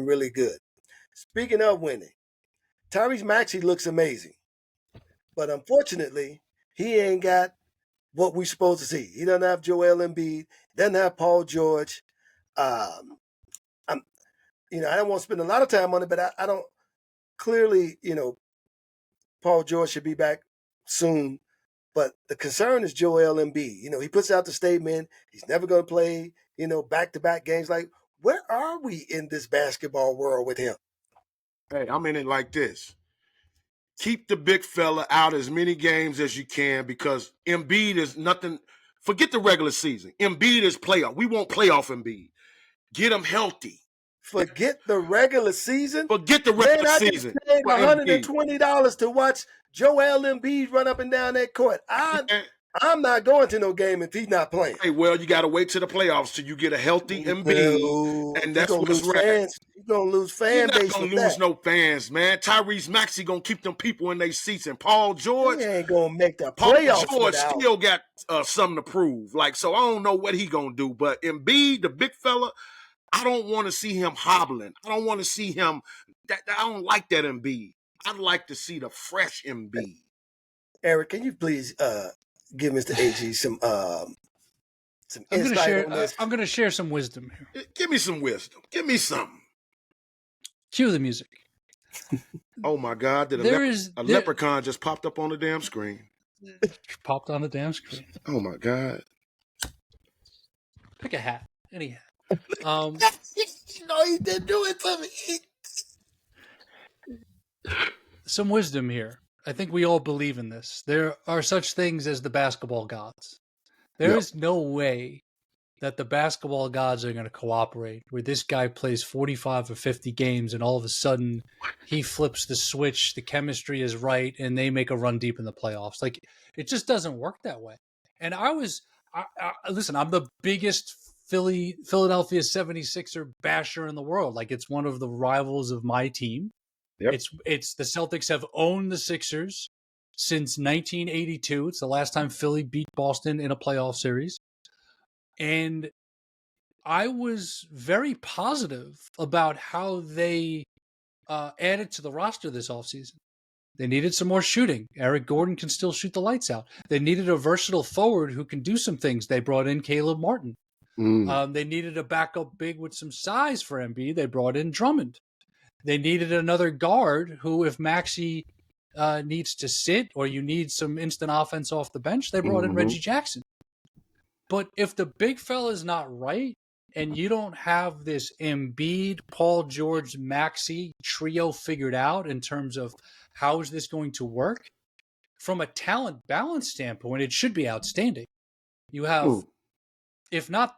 really good. Speaking of winning, Tyrese Maxey looks amazing. But unfortunately, he ain't got what we're supposed to see. He doesn't have Joel Embiid, doesn't have Paul George. I'm, I don't want to spend a lot of time on it, but I don't clearly, Paul George should be back soon. But the concern is Joel Embiid. He puts out the statement, he's never going to play, back-to-back games. Like, where are we in this basketball world with him? Hey, I'm in it like this. Keep the big fella out as many games as you can because Embiid is nothing. Forget the regular season. Embiid is playoff. We want playoff Embiid. Get him healthy. Forget the regular season? Forget the regular season. I just paid $120 to watch Joel Embiid run up and down that court. I'm not going to no game if he's not playing. Hey, well, you got to wait to the playoffs till you get a healthy Embiid, and that's what's right. You're going to lose fan base. You're not going to lose no fans, man. Tyrese Maxey going to keep them people in their seats, and Paul George, he ain't going to make the playoffs. Paul George still got something to prove. So I don't know what he going to do, but Embiid, the big fella, I don't want to see him hobbling. I don't want to see him. I don't like that Embiid. I'd like to see the fresh Embiid. Eric, can you please give Mr. Agee some insight on this? I'm going to share some wisdom here. Give me some wisdom. Give me something. Cue the music. Oh my God! A leprechaun just popped up on the damn screen. Popped on the damn screen. Oh my God! Pick a hat. Any hat. He didn't do it to me. Some wisdom here. I think we all believe in this. There are such things as the basketball gods. There is no way that the basketball gods are going to cooperate where this guy plays 45 or 50 games and all of a sudden he flips the switch, the chemistry is right, and they make a run deep in the playoffs. Like, it just doesn't work that way. And listen, I'm the biggest Philadelphia 76er basher in the world. Like, it's one of the rivals of my team. Yep. It's the Celtics have owned the Sixers since 1982. It's the last time Philly beat Boston in a playoff series. And I was very positive about how they added to the roster this offseason. They needed some more shooting. Eric Gordon can still shoot the lights out. They needed a versatile forward who can do some things. They brought in Caleb Martin. They needed a backup big with some size for Embiid. They brought in Drummond. They needed another guard who, if Maxey needs to sit or you need some instant offense off the bench, they brought in Reggie Jackson. But if the big fella's not right and you don't have this Embiid, Paul George, Maxey trio figured out in terms of how is this going to work, from a talent balance standpoint, it should be outstanding. You have, if not,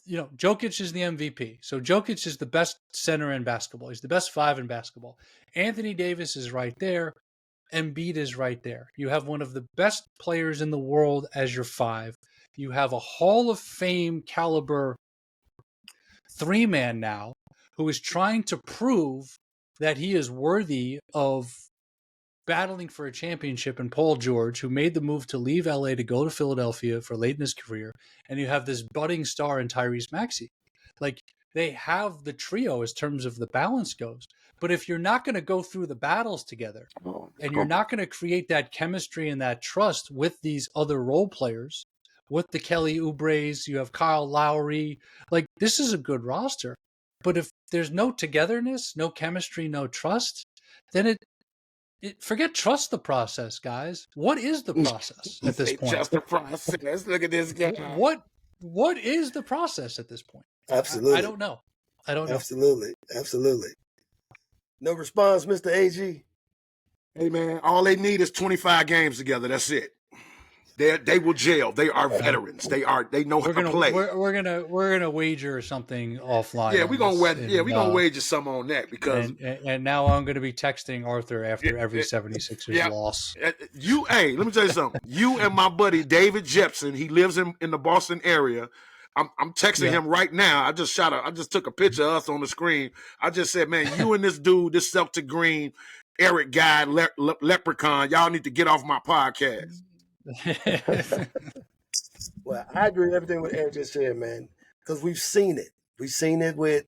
Jokic is the MVP. So Jokic is the best center in basketball. He's the best five in basketball. Anthony Davis is right there. Embiid is right there. You have one of the best players in the world as your five. You have a Hall of Fame caliber three-man now who is trying to prove that he is worthy of battling for a championship in Paul George, who made the move to leave LA to go to Philadelphia for late in his career. And you have this budding star in Tyrese Maxey. Like, they have the trio as terms of the balance goes. But if you're not going to go through the battles together and you're not going to create that chemistry and that trust with these other role players, with the Kelly Oubres, you have Kyle Lowry, like, this is a good roster. But if there's no togetherness, no chemistry, no trust, then forget trust the process, guys. What is the process at this point? Just the process. Look at this guy. What is the process at this point? Absolutely. I don't know. Absolutely. No response, Mr. Agee. Hey, man, all they need is 25 games together. That's it. They will jail. They are veterans. They know how to play. We're gonna wager something offline. Yeah, we're gonna wager some on that because and now I'm gonna be texting Arthur after every 76ers loss. Let me tell you something. You and my buddy David Jepson, he lives in the Boston area. I'm texting him right now. I just took a picture of us on the screen. I just said, man, you and this dude, this Celtic Green, Eric guy, Leprechaun, y'all need to get off my podcast. Well, I agree with everything what Eric just said, man, because we've seen it. We've seen it with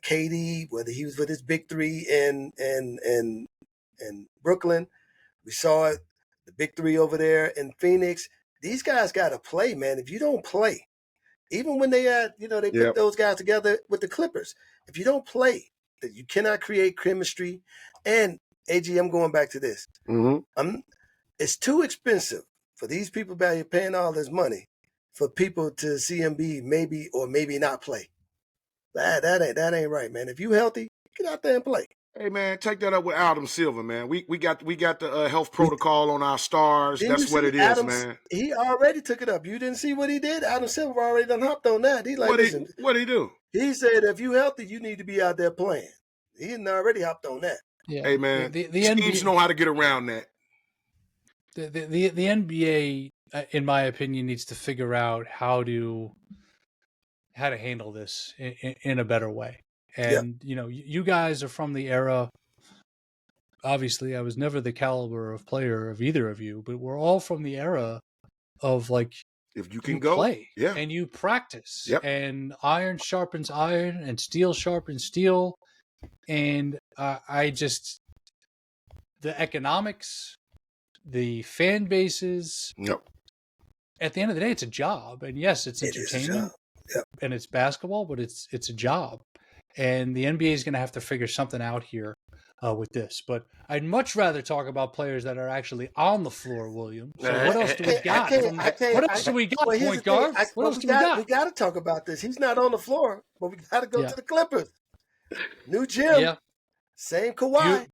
KD, whether he was with his big three in Brooklyn. We saw it, the big three over there in Phoenix. These guys got to play, man. If you don't play, even when they had, they put those guys together with the Clippers. If you don't play, that you cannot create chemistry. And AG, I'm going back to this. Mm-hmm. It's too expensive for these people back here paying all this money for people to see Embiid maybe or maybe not play. That ain't right, man. If you healthy, get out there and play. Hey man, take that up with Adam Silver, man. We got the health protocol on our stars. That's what it is, man. He already took it up. You didn't see what he did? Adam Silver already done hopped on that. He like, what did he do? He said, if you healthy, you need to be out there playing. He didn't already hopped on that. Yeah. Hey man, the teams know how to get around that. The NBA, in my opinion, needs to figure out how to handle this in a better way. And, you guys are from the era, obviously, I was never the caliber of player of either of you, but we're all from the era of, like, if you can go play yeah, and you practice, yep, and iron sharpens iron and steel sharpens steel. And the economics, the fan bases, yep, at the end of the day, it's a job. And yes, it's entertainment and it's basketball, but it's a job. And the NBA is going to have to figure something out here with this. But I'd much rather talk about players that are actually on the floor, William. So what else do we got? What else do we got, point guard? What else do we got? We got to talk about this. He's not on the floor, but we got to go to the Clippers. New gym. Yeah. Same Kawhi.